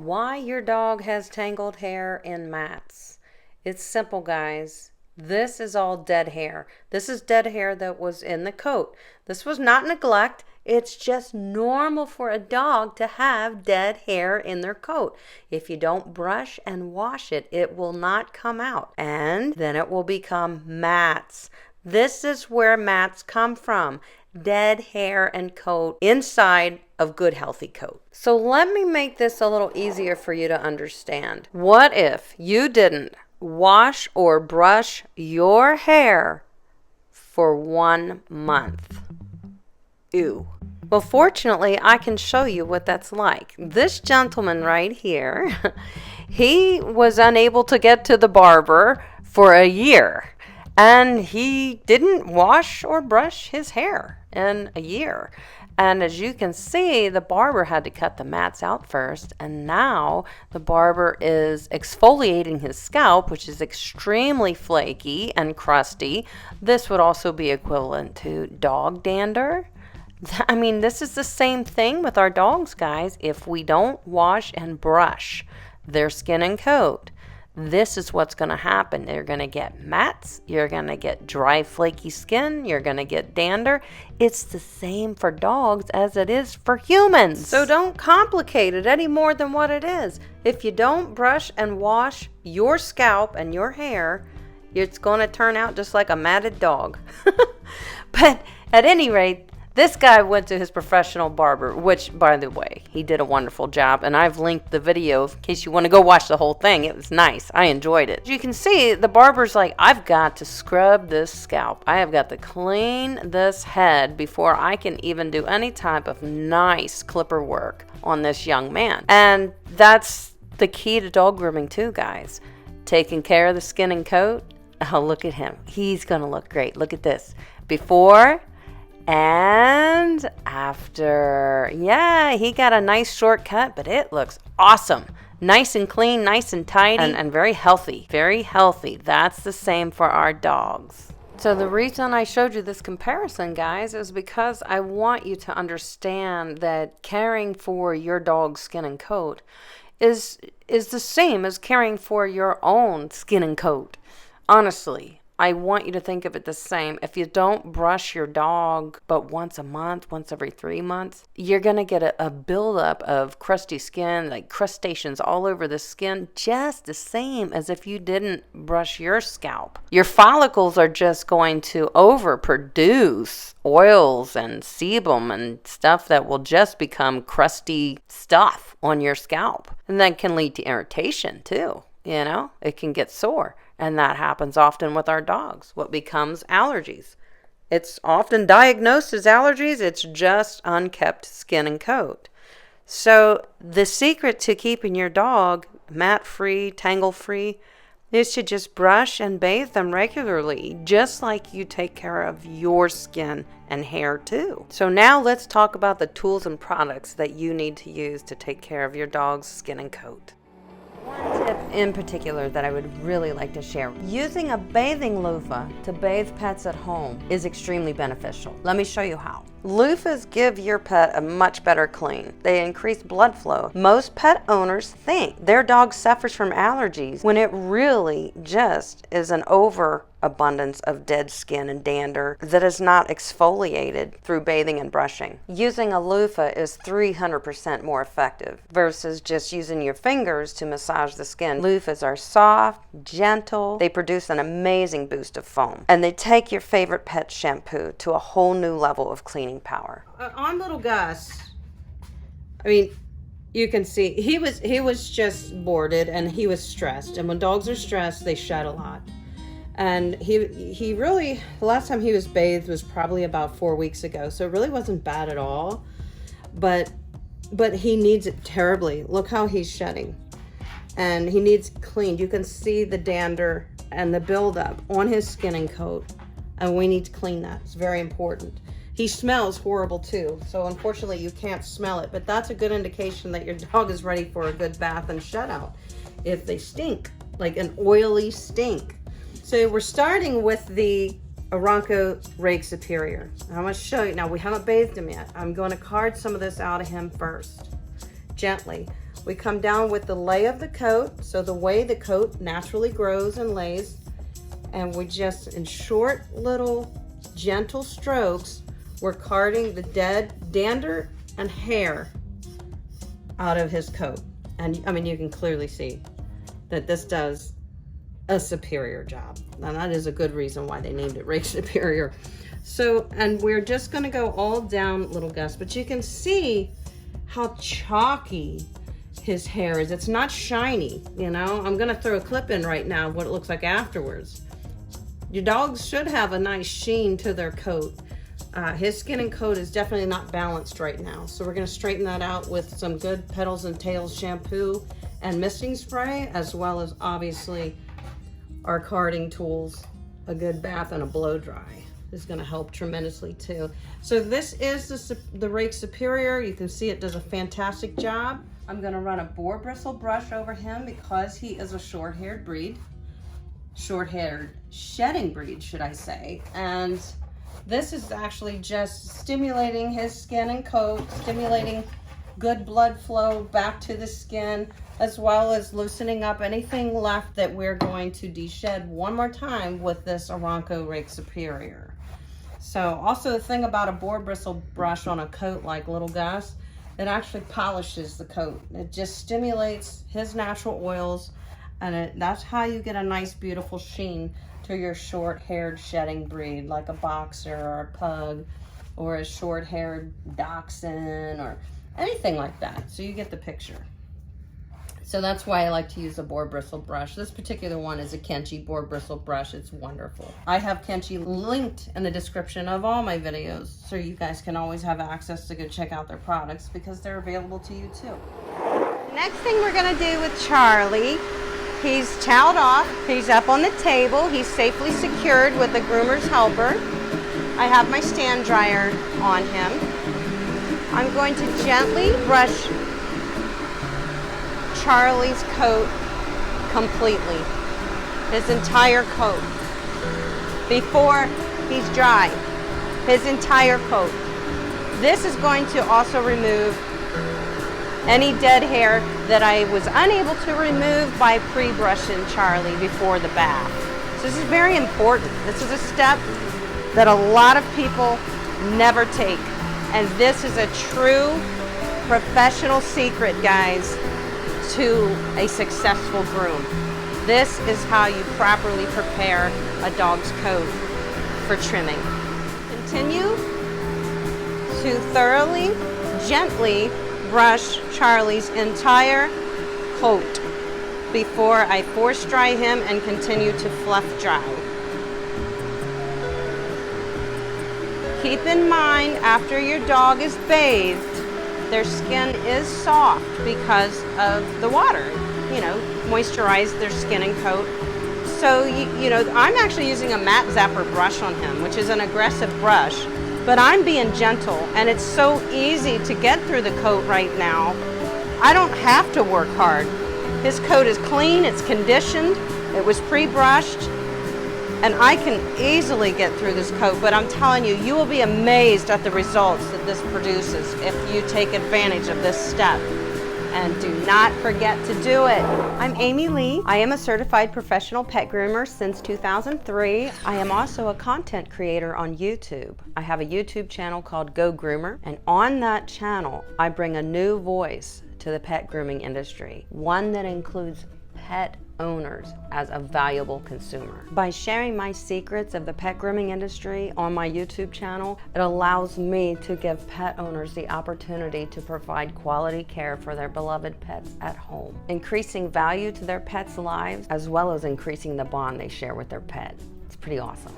Why your dog has tangled hair in mats. It's simple, guys. This is all dead hair. This is dead hair that was in the coat. This was not neglect. It's just normal for a dog to have dead hair in their coat. If you don't brush and wash it, it will not come out. And then it will become mats. This is where mats come from. Dead hair and coat inside of good healthy coat. So let me make this a little easier for you to understand. What if you didn't wash or brush your hair for 1 month? Ew. Well, fortunately, I can show you what that's like. This gentleman right here, he was unable to get to the barber for a year. And he didn't wash or brush his hair in a year. And as you can see, the barber had to cut the mats out first. And now the barber is exfoliating his scalp, which is extremely flaky and crusty. This would also be equivalent to dog dander. I mean, this is the same thing with our dogs, guys. If we don't wash and brush their skin and coat, this is what's going to happen. You're going to get mats. You're going to get dry, flaky skin. You're going to get dander. It's the same for dogs as it is for humans. So don't complicate it any more than what it is. If you don't brush and wash your scalp and your hair, it's going to turn out just like a matted dog. But at any rate, this guy went to his professional barber, which, by the way, he did a wonderful job. And I've linked the video in case you want to go watch the whole thing. It was nice. I enjoyed it. As you can see, the barber's like, I've got to scrub this scalp. I have got to clean this head before I can even do any type of nice clipper work on this young man. And that's the key to dog grooming too, guys. Taking care of the skin and coat. Oh, look at him. He's going to look great. Look at this. Before and after. Yeah, he got a nice shortcut, but it looks awesome. Nice and clean, nice and tidy, and very healthy. Very healthy. That's the same for our dogs. So the reason I showed you this comparison, guys, is because I want you to understand that caring for your dog's skin and coat is the same as caring for your own skin and coat. Honestly. I want you to think of it the same. If you don't brush your dog but once a month, once every 3 months, you're going to get a buildup of crusty skin, like crustaceans all over the skin, just the same as if you didn't brush your scalp. Your follicles are just going to overproduce oils and sebum and stuff that will just become crusty stuff on your scalp. And that can lead to irritation too. You know, it can get sore. And that happens often with our dogs. What becomes allergies? It's often diagnosed as allergies. It's just unkept skin and coat. So the secret to keeping your dog mat-free, tangle-free, is to just brush and bathe them regularly, just like you take care of your skin and hair too. So now let's talk about the tools and products that you need to use to take care of your dog's skin and coat. One tip in particular that I would really like to share. Using a bathing loofah to bathe pets at home is extremely beneficial. Let me show you how. Loofahs give your pet a much better clean. They increase blood flow. Most pet owners think their dog suffers from allergies when it really just is an overabundance of dead skin and dander that is not exfoliated through bathing and brushing. Using a loofah is 300% more effective versus just using your fingers to massage the skin. Loofahs are soft, gentle, they produce an amazing boost of foam, and they take your favorite pet shampoo to a whole new level of cleaning power. On little Gus, I mean, you can see he was just boarded and he was stressed, and when dogs are stressed they shed a lot. And he really, the last time he was bathed was probably about 4 weeks ago, so it really wasn't bad at all, but he needs it terribly. Look how he's shedding, and he needs cleaned. You can see the dander and the buildup on his skin and coat, and we need to clean that. It's very important. He smells horrible too, so unfortunately you can't smell it, but that's a good indication that your dog is ready for a good bath and shed out. If they stink, like an oily stink. So we're starting with the Aranco Rake Superior. I'm going to show you. Now, we haven't bathed him yet. I'm going to card some of this out of him first, gently. We come down with the lay of the coat, so the way the coat naturally grows and lays, and we just, in short little gentle strokes, we're carting the dead dander and hair out of his coat. And I mean, you can clearly see that this does a superior job. Now that is a good reason why they named it Rake Superior. So, and we're just gonna go all down, little Gus, but you can see how chalky his hair is. It's not shiny, you know? I'm gonna throw a clip in right now of what it looks like afterwards. Your dogs should have a nice sheen to their coat. His skin and coat is definitely not balanced right now. So we're gonna straighten that out with some good Petals and Tails shampoo and misting spray, as well as obviously our carding tools. A good bath and a blow dry is gonna help tremendously too. So this is the Rake Superior. You can see it does a fantastic job. I'm gonna run a boar bristle brush over him because he is a short-haired breed. Short-haired shedding breed, should I say. And this is actually just stimulating his skin and coat, stimulating good blood flow back to the skin, as well as loosening up anything left that we're going to de-shed one more time with this Aranco Rake Superior. So also the thing about a boar bristle brush on a coat like little Gus, it actually polishes the coat. It just stimulates his natural oils, and that's how you get a nice beautiful sheen to your short-haired shedding breed, like a boxer or a pug or a short-haired dachshund or anything like that. So you get the picture. So that's why I like to use a boar bristle brush. This particular one is a Kenchi boar bristle brush. It's wonderful. I have Kenchi linked in the description of all my videos, so you guys can always have access to go check out their products because they're available to you too. Next thing we're gonna do with Charlie, he's toweled off, he's up on the table, he's safely secured with the groomer's helper. I have my stand dryer on him. I'm going to gently brush Charlie's coat completely, his entire coat, before he's dry, his entire coat. This is going to also remove any dead hair that I was unable to remove by pre-brushing Charlie before the bath. So this is very important. This is a step that a lot of people never take. And this is a true professional secret, guys, to a successful groom. This is how you properly prepare a dog's coat for trimming. Continue to thoroughly, gently brush Charlie's entire coat before I force dry him and continue to fluff dry. Keep in mind, after your dog is bathed, their skin is soft because of the water, you know, moisturize their skin and coat. So, you know, I'm actually using a matte zapper brush on him, which is an aggressive brush, but I'm being gentle, and it's so easy to get through the coat right now. I don't have to work hard. His coat is clean, it's conditioned, it was pre-brushed, and I can easily get through this coat, but I'm telling you, you will be amazed at the results that this produces if you take advantage of this step. And do not forget to do it. I'm Amy Lee. I am a certified professional pet groomer since 2003. I am also a content creator on YouTube. I have a YouTube channel called Go Groomer, and on that channel, I bring a new voice to the pet grooming industry, one that includes pet owners as a valuable consumer. By sharing my secrets of the pet grooming industry on my YouTube channel, it allows me to give pet owners the opportunity to provide quality care for their beloved pets at home, increasing value to their pets' lives, as well as increasing the bond they share with their pet. It's pretty awesome.